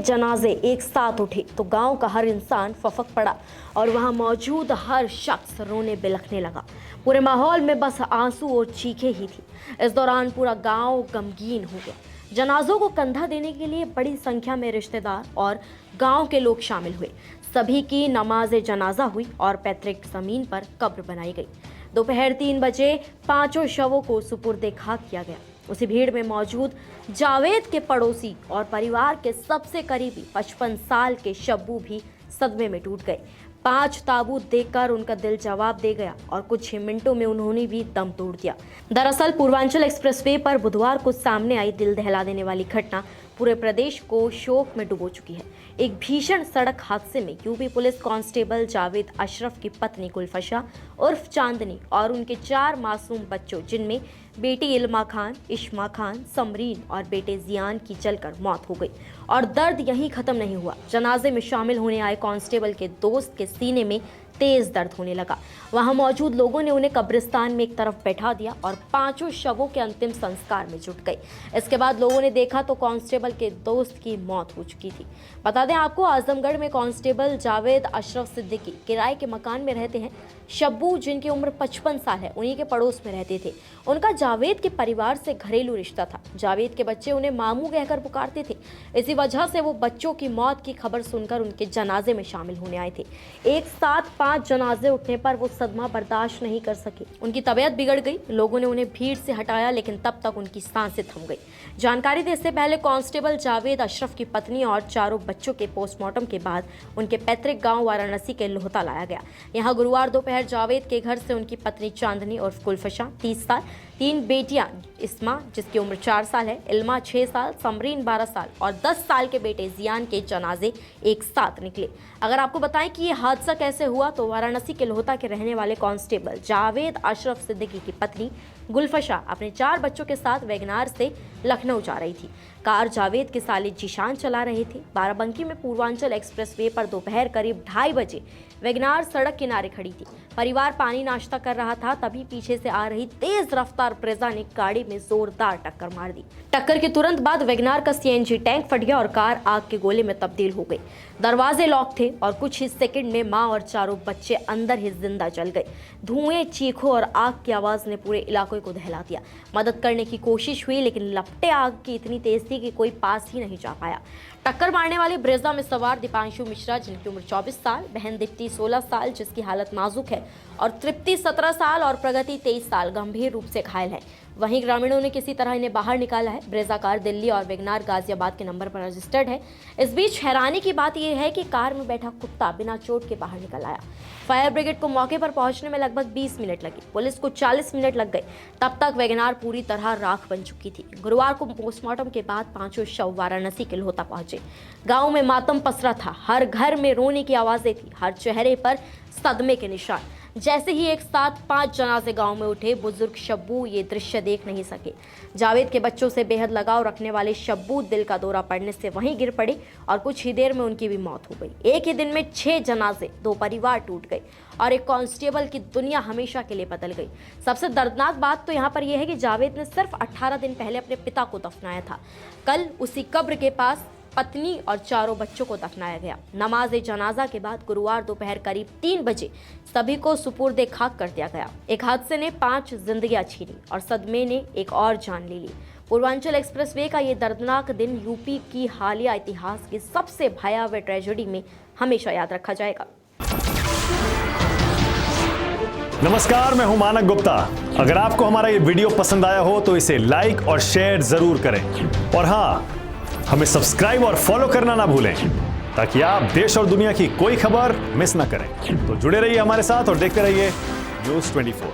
जनाजे एक साथ उठे तो गांव का हर इंसान फफक पड़ा और वहां मौजूद हर शख्स रोने बिलखने लगा। पूरे माहौल में बस आंसू और चीखें ही थी। इस दौरान पूरा गांव गमगीन हो गया। जनाजों को कंधा देने के लिए बड़ी संख्या में रिश्तेदार और गांव के लोग शामिल हुए। सभी की नमाज जनाजा हुई और पैतृक जमीन पर कब्र बनाई गई। दोपहर 3 बजे पांचों शवों को सुपुर्दे खाक किया गया। उसी भीड़ में मौजूद जावेद के पड़ोसी और परिवार के सबसे करीबी 55 साल के शब्बू भी सदमे में टूट गए। 5 ताबूत देखकर उनका दिल जवाब दे गया और कुछ ही मिनटों में उन्होंने भी दम तोड़ दिया। दरअसल पूर्वांचल एक्सप्रेसवे पर बुधवार को सामने आई दिल दहला देने वाली घटना पूरे प्रदेश को शोक में डुबो चुकी है। एक भीषण सड़क हादसे में UP police constable Javed Ashraf की पत्नी गुलफशा उर्फ चांदनी और उनके 4 मासूम बच्चों, जिनमें बेटी इल्मा खान, इश्मा खान, समरीन और बेटे जियान की जलकर मौत हो गई। और दर्द यहीं खत्म नहीं हुआ। जनाजे में शामिल होने आए कांस्टेबल के दोस्त के सीने में तेज दर्द होने लगा। वहां मौजूद लोगों ने उन्हें कब्रिस्तान में एक तरफ बैठा दिया और 5 शवों के अंतिम संस्कार में जुट गए। इसके बाद लोगों ने देखा तो कांस्टेबल के दोस्त की मौत हो चुकी थी। बता दें आपको, आजमगढ़ में कांस्टेबल जावेद अशरफ सिद्दीकी किराए के मकान में रहते हैं। शब्बू, जिनकी उम्र 55 साल है, उन्हीं के पड़ोस में रहते थे। उनका जावेद के परिवार से घरेलू रिश्ता था। जावेद के बच्चे उन्हें मामू कहकर पुकारते थे। इसी वजह से वो बच्चों की मौत की खबर सुनकर उनके जनाजे में शामिल होने आए थे। एक साथ 5 जनाजे उठने पर वो सदमा बर्दाश्त नहीं कर सके। उनकी तबीयत बिगड़ गई। लोगों ने उन्हें भीड़ से हटाया, लेकिन तब तक उनकी सांसें थम गई। जानकारी देने से पहले कांस्टेबल जावेद अशरफ की पत्नी और 4 बच्चों के पोस्टमार्टम के बाद उनके पैतृक गांव वाराणसी के लोहता लाया गया। यहां गुरुवार दोपहर जावेद के घर से उनकी पत्नी चांदनी और गुलफशा 30 साल, 3 बेटियां, इस्मा जिसकी उम्र 4 साल है, इल्मा 6 साल, समरीन 12 साल और 10 साल के बेटे जियान के जनाजे एक साथ निकले। अगर आपको बताएं कि यह हादसा कैसे हुआ, तो वाराणसी के लोहता के रहने वाले कांस्टेबल जावेद अशरफ सिद्दीकी की पत्नी गुलफशा अपने 4 बच्चों के साथ वैगनार से लखनऊ जा रही थी। कार जावेद के साले जीशान चला रहे थे। बाराबंकी में पूर्वांचल एक्सप्रेसवे पर दोपहर करीब 2:30 बजे वैगनार सड़क किनारे खड़ी थी। परिवार पानी नाश्ता कर रहा था, तभी पीछे से आ रही तेज रफ्तार ब्रेजा ने गाड़ी में जोरदार टक्कर मार दी। टक्कर के तुरंत बाद वैगनार का सीएनजी टैंक फट गया और कार आग के गोले में तब्दील हो गई। दरवाजे लॉक थे और कुछ ही सेकंड में मां और 4 बच्चे अंदर ही जिंदा जल गए। धुएं, चीखों और आग की आवाज ने पूरे इलाके को दहला दिया। मदद करने की कोशिश हुई, लेकिन लपटे आग की इतनी तेज थी कि कोई पास ही नहीं जा पाया। टक्कर मारने वाली ब्रेजा में सवार दीपांशु मिश्रा, जिनकी उम्र 24 साल, बहन दीप्ति 16 साल जिसकी हालत नाजुक है, और तृप्ति 17 साल और प्रगति 23 साल गंभीर रूप से घायल है। वहीं ग्रामीणों ने किसी तरह इन्हें बाहर निकाला है। ब्रेजा कार दिल्ली और वैगनार गाजियाबाद के नंबर पर रजिस्टर्ड है। इस बीच हैरानी की बात यह है कि कार में बैठा कुत्ता बिना चोट के बाहर निकल आया। फायर ब्रिगेड को मौके पर पहुंचने में लगभग 20 मिनट लगे। पुलिस को 40 मिनट लग गए। तब तक वैगनार पूरी तरह राख बन चुकी थी। गुरुवार को पोस्टमार्टम के बाद 5 शव वाराणसी के लोहता पहुंचे। गांव में मातम पसरा था। हर घर में रोने की आवाजें थी, हर चेहरे पर सदमे के निशान। जैसे ही एक साथ 5 जनाजे गांव में उठे, बुजुर्ग शब्बू ये दृश्य देख नहीं सके। जावेद के बच्चों से बेहद लगाव रखने वाले शब्बू दिल का दौरा पड़ने से वहीं गिर पड़े और कुछ ही देर में उनकी भी मौत हो गई। एक ही दिन में 6 जनाजे, 2 परिवार टूट गए और एक कांस्टेबल की दुनिया हमेशा के लिए बदल गई। सबसे दर्दनाक बात तो यहाँ पर यह है कि जावेद ने सिर्फ 18 दिन पहले अपने पिता को दफनाया था। कल उसी कब्र के पास पत्नी और 4 बच्चों को दफनाया गया। नमाज जनाजा के बाद गुरुवार दोपहर करीब 3 बजे सभी को सुपुर्दे खाक कर दिया गया। एक हादसे ने 5 जिंदगियां छीनी और सदमे ने एक और जान ले ली। पूर्वांचल एक्सप्रेसवे का ये दर्दनाक दिन यूपी की हालिया इतिहास की सबसे भयावह ट्रेजेडी में हमेशा याद रखा जाएगा। नमस्कार, मैं हूं मानक गुप्ता। अगर आपको हमारा ये वीडियो पसंद आया हो तो इसे लाइक और शेयर जरूर करें, और हाँ, हमें सब्सक्राइब और फॉलो करना ना भूलें ताकि आप देश और दुनिया की कोई खबर मिस ना करें। तो जुड़े रहिए हमारे साथ और देखते रहिए न्यूज़ 24।